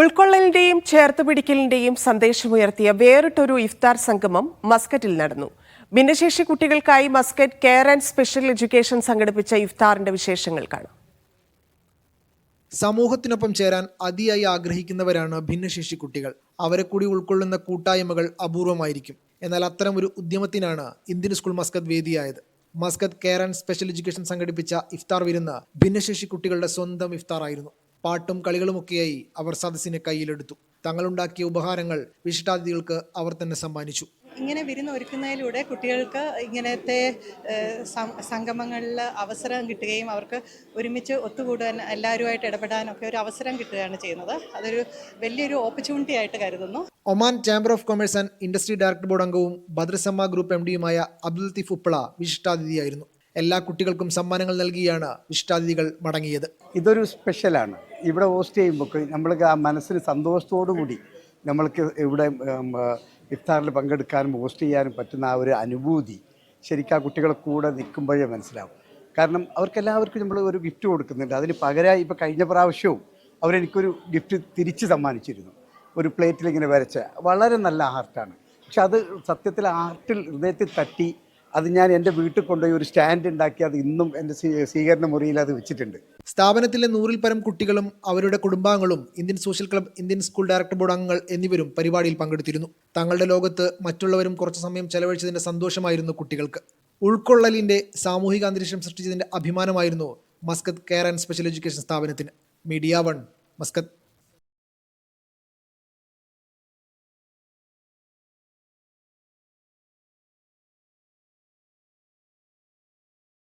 ഉൾക്കൊള്ളലിന്റെയും ചേർത്തുപിടിക്കലിന്റെയും സന്ദേശമുയർത്തിയ വേറിട്ടൊരു ഇഫ്താർ സംഗമം മസ്കറ്റിൽ നടന്നു. ഭിന്നശേഷി കുട്ടികൾക്കായി Muscat care and special education സംഘടിപ്പിച്ച ഇഫ്താറിന്റെ വിശേഷങ്ങൾ കാണാം. സമൂഹത്തിനൊപ്പം ചേരാൻ അതിയായി ആഗ്രഹിക്കുന്നവരാണ് ഭിന്നശേഷി കുട്ടികൾ. അവരെ കൂടി ഉൾക്കൊള്ളുന്ന കൂട്ടായ്മകൾ അപൂർവമായിരിക്കും. എന്നാൽ അത്തരമൊരു ഉദ്യമത്തിനാണ് ഇന്ത്യൻ സ്കൂൾ മസ്കറ്റ് വേദിയായത്. Muscat care and special education സംഘടിപ്പിച്ച ഇഫ്താർ വിരുന്ന് ഭിന്നശേഷി കുട്ടികളുടെ സ്വന്തം ഇഫ്താറായിരുന്നു. പാട്ടും കളികളുമൊക്കെയായി അവർ സദസ്സിനെ കയ്യിലെടുത്തു. തങ്ങളുണ്ടാക്കിയ ഉപഹാരങ്ങൾ വിശിഷ്ടാതിഥികൾക്ക് അവർ തന്നെ സമ്മാനിച്ചു. ഇങ്ങനെ വിരുന്ന് ഒരുക്കുന്നതിലൂടെ കുട്ടികൾക്ക് ഇങ്ങനത്തെ സംഗമങ്ങളിൽ അവസരം കിട്ടുകയും അവർക്ക് ഒരുമിച്ച് ഒത്തുകൂടാൻ എല്ലാവരുമായിട്ട് ഇടപെടാനൊക്കെ ഒരു അവസരം കിട്ടുകയാണ് ചെയ്യുന്നത്. അതൊരു വലിയൊരു ഓപ്പർച്യൂണിറ്റി ആയിട്ട് കരുതുന്നു. Oman chamber of commerce and industry director board അംഗവും ബദ്രസമ്മ ഗ്രൂപ്പ് MD-യുമായ അബ്ദുൽ ലത്തീഫ് ഉപ്പള വിശിഷ്ടാതിഥിയായിരുന്നു. എല്ലാ കുട്ടികൾക്കും സമ്മാനങ്ങൾ നൽകിയാണ് വിശിഷ്ടാതിഥികൾ മടങ്ങിയത്. ഇതൊരു സ്പെഷ്യലാണ്. ഇവിടെ ഹോസ്റ്റ് ചെയ്യുമ്പോൾ നമ്മൾക്ക് ആ മനസ്സിന് സന്തോഷത്തോടു കൂടി നമ്മൾക്ക് ഇവിടെ ഇഫ്താറിൽ പങ്കെടുക്കാനും ഹോസ്റ്റ് ചെയ്യാനും പറ്റുന്ന ആ ഒരു അനുഭൂതി ശരിക്കും ആ കുട്ടികളെ കൂടെ നിൽക്കുമ്പോഴേ മനസ്സിലാവും. കാരണം അവർക്കെല്ലാവർക്കും നമ്മൾ ഒരു ഗിഫ്റ്റ് കൊടുക്കുന്നുണ്ട്. അതിന് പകരമായി ഇപ്പോൾ കഴിഞ്ഞ പ്രാവശ്യവും അവരെനിക്കൊരു ഗിഫ്റ്റ് തിരിച്ച് സമ്മാനിച്ചിരുന്നു. ഒരു പ്ലേറ്റിൽ ഇങ്ങനെ വരച്ച വളരെ നല്ല ആർട്ടാണ്. പക്ഷെ അത് സത്യത്തിൽ ആർട്ടിൽ ഹൃദയത്തിൽ തട്ടി അത് ഞാൻ എൻ്റെ വീട്ടിൽ കൊണ്ടുപോയി ഒരു സ്റ്റാൻഡ് ഉണ്ടാക്കി അത് ഇന്നും എൻ്റെ സ്വീകരണ മുറിയിൽ അത് വെച്ചിട്ടുണ്ട്. സ്ഥാപനത്തിലെ 100-ൽ പരം കുട്ടികളും അവരുടെ കുടുംബാംഗങ്ങളും Indian social club, Indian school director board അംഗങ്ങൾ എന്നിവരും പരിപാടിയിൽ പങ്കെടുത്തിരുന്നു. തങ്ങളുടെ ലോകത്ത് മറ്റുള്ളവരും കുറച്ച് സമയം ചെലവഴിച്ചതിൻ്റെ സന്തോഷമായിരുന്നു കുട്ടികൾക്ക്. ഉൾക്കൊള്ളലിൻ്റെ സാമൂഹിക അന്തരീക്ഷം സൃഷ്ടിച്ചതിൻ്റെ അഭിമാനമായിരുന്നു Muscat care and special education സ്ഥാപനത്തിന്. Media 1 Muscat.